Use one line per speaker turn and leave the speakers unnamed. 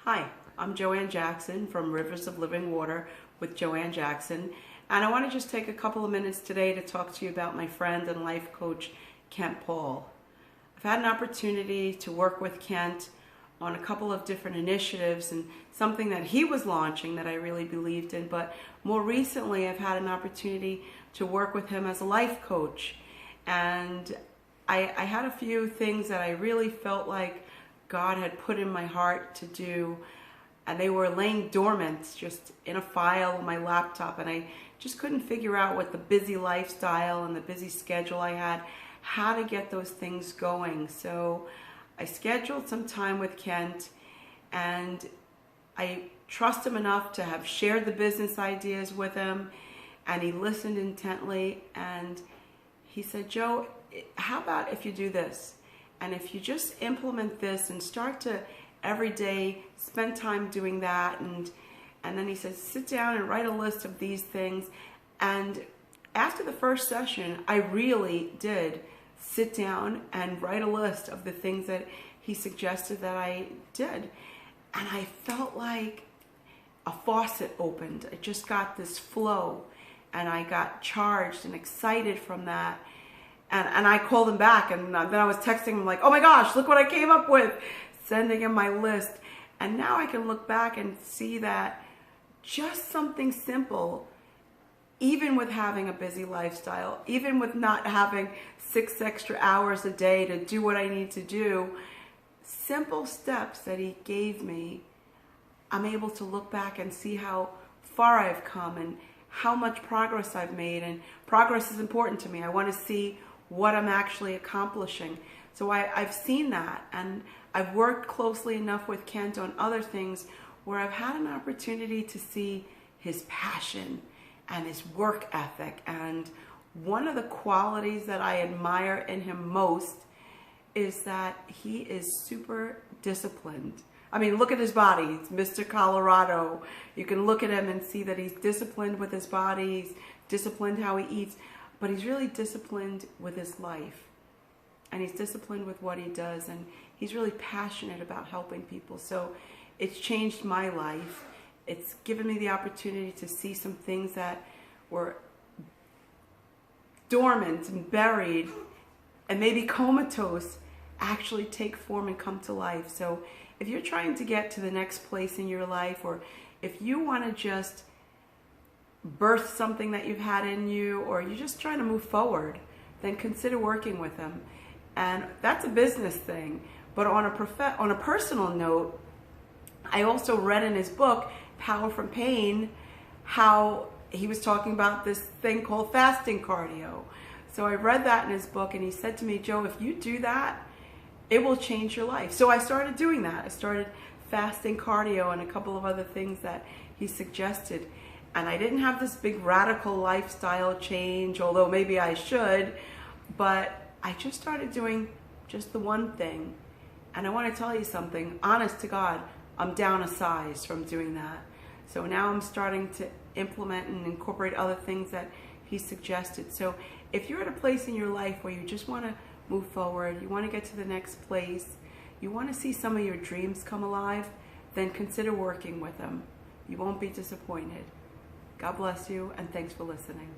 Hi, I'm JoAnn Jackson from Rivers of Living Water with JoAnn Jackson, and I want to just take a couple of minutes today to talk to you about my friend and life coach, Kent Paul. I've had an opportunity to work with Kent on a couple of different initiatives and something that he was launching that I really believed in, but more recently I've had an opportunity to work with him as a life coach, and I had a few things that I really felt like God had put in my heart to do, and they were laying dormant just in a file on my laptop, and I just couldn't figure out, with the busy lifestyle and the busy schedule I had, how to get those things going. So I scheduled some time with Kent, and I trust him enough to have shared the business ideas with him, and he listened intently, and he said, "Jo, how about if you do this? And if you just implement this and start to every day spend time doing that," and then he said, "Sit down and write a list of these things." And after the first session, I really did sit down and write a list of the things that he suggested that I did. And I felt like a faucet opened. I just got this flow, and I got charged and excited from that. And I called him back, and then I was texting him like, "Oh my gosh, look what I came up with," sending him my list. And now I can look back and see that just something simple, even with having a busy lifestyle, even with not having 6 extra hours a day to do what I need to do, simple steps that he gave me, I'm able to look back and see how far I've come and how much progress I've made. And progress is important to me. I want to see what I'm actually accomplishing. So I've seen that, and I've worked closely enough with Kent on other things where I've had an opportunity to see his passion and his work ethic. And one of the qualities that I admire in him most is that he is super disciplined. I mean, look at his body. It's Mr. Colorado. You can look at him and see that he's disciplined with his body, he's disciplined how he eats, but he's really disciplined with his life, and he's disciplined with what he does, and he's really passionate about helping people. So it's changed my life. It's given me the opportunity to see some things that were dormant and buried and maybe comatose actually take form and come to life. So if you're trying to get to the next place in your life, or if you want to just birth something that you've had in you, or you're just trying to move forward, then consider working with him. And that's a business thing. But on a personal note, I also read in his book, Power from Pain, how he was talking about this thing called fasting cardio. So I read that in his book, and he said to me, "Jo, if you do that, it will change your life." So I started doing that. I started fasting cardio and a couple of other things that he suggested. And I didn't have this big radical lifestyle change, although maybe I should, but I just started doing just the one thing. And I want to tell you something, honest to God, I'm down a size from doing that. So now I'm starting to implement and incorporate other things that he suggested. So if you're at a place in your life where you just want to move forward, you want to get to the next place, you want to see some of your dreams come alive, then consider working with him. You won't be disappointed. God bless you, and thanks for listening.